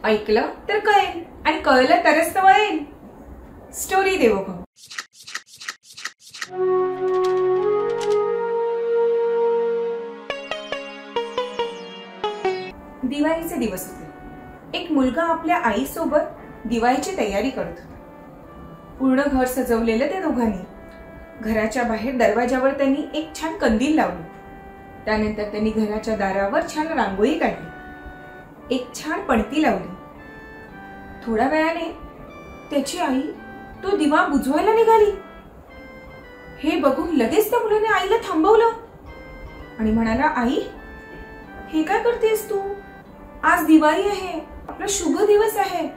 ऐकलं तर कळेल आणि कळलं तरच तर वळेल. स्टोरी देवोभव. दिवाळीचे दिवस होते. एक मुलगा आपल्या आईसोबत दिवाळीची तयारी करत होता. पूर्ण घर सजवलेलं त्या दोघांनी. घराच्या बाहेर दरवाजावर त्यांनी एक छान कंदील लावलं. त्यानंतर त्यांनी घराच्या दारावर छान रांगोळी काढली. एक छान पणती लावली. थोड्या वेळाने त्याची आई तो दिवा बुजवायला निघाली. हे बघून लगेच त्या मुलाने आईला थांबवलं आणि म्हणाला, आई, हे काय करतेस तू? आज दिवाळी आहे, आपला शुभ दिवस आहे.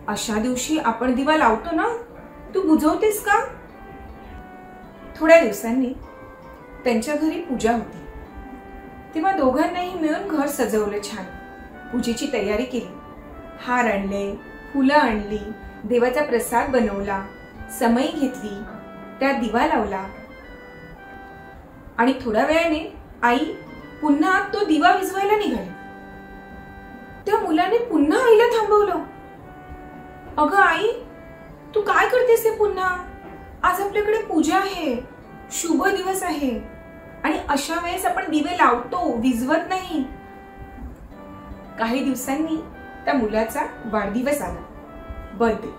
अशा दिवशी आपण दिवा लावतो ना, तू बुजवतेस का? थोड्या दिवसांनी त्यांच्या घरी पूजा होती. तेव्हा दोघांनाही मिळून घर सजवलं छान. पूजेची तयारी केली. हार आणले, फुलं आणली, देवाचा प्रसाद बनवला, समई घेतली, त्यात दिवा लावला आणि थोड्या वेळाने आई पुन्हा तो दिवा विझवायला निघाली. त्या मुलाने पुन्हा आईला थांबवलं. अगं आई, तू काय करतेस ते पुन्हा? आज आपल्याकडे पूजा आहे, शुभ दिवस आहे आणि अशा वेळेस आपण दिवे लावतो, विझवत नाही. काही दिवसांनी त्या मुलाचा वाढदिवस आला, बर्थडे.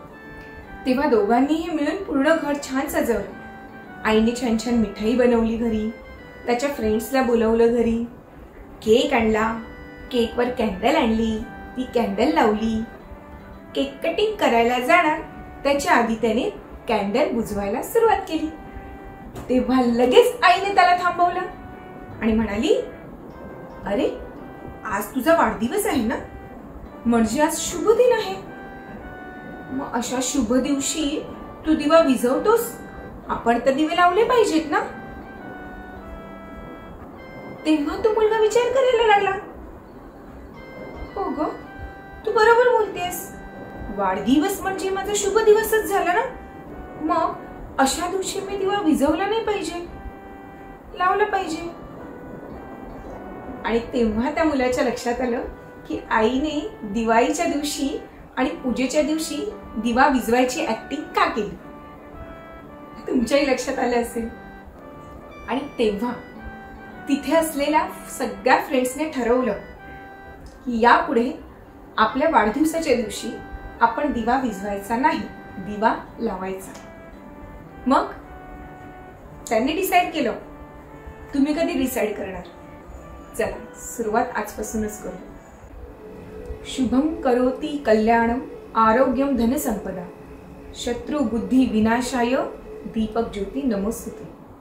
तेव्हा दोघांनीही मिळून पूर्ण घर छान सजवलं. आईने छान छान मिठाई बनवली घरी. त्याच्या फ्रेंड्सला बोलवलं घरी. केक आणला. केकवर कॅन्डल आणली. ती कॅन्डल लावली. केक कटिंग करायला जाणार त्याच्या आधी त्याने कॅन्डल बुजवायला सुरुवात केली. तेव्हा लगेच आईने त्याला थांबवलं आणि म्हणाली, अरे, आज तुझा वाढदिवस आहे ना, म्हणजे आज शुभ दिन आहे. मग अशा शुभ दिवशी तू दिवा विझवतोस, आपण तर दिवे लावले पाहिजेत ना. तेव्हा तो मुलगा विचार करायला लागला, हो ग, तू बरोबर बोलतेस. वाढदिवस म्हणजे माझा शुभ दिवसच झाला ना. मग अशा दिवशी मी दिवा विझवला नाही पाहिजे, लावला पाहिजे. आणि तेव्हा त्या मुलाच्या लक्षात आलं की आईने दिवाळीच्या दिवशी आणि पूजेच्या दिवशी दिवा विझवायची ऍक्टिंग का केली. तुमच्याही लक्षात आलं असेल. आणि तेव्हा तिथे असलेल्या सगळ्या फ्रेंड्सने ठरवलं की यापुढे आपल्या वाढदिवसाच्या दिवशी आपण दिवा विझवायचा नाही, दिवा लावायचा. मग त्यांनी डिसाईड केलं. तुम्ही कधी डिसाईड करणार? चला, सुरुवात आजपासूनच करू. शुभम करोति कल्याणम आरोग्यम धन संपदा शत्रु बुद्धि विनाशाय दीपक ज्योति नमोस्तुते.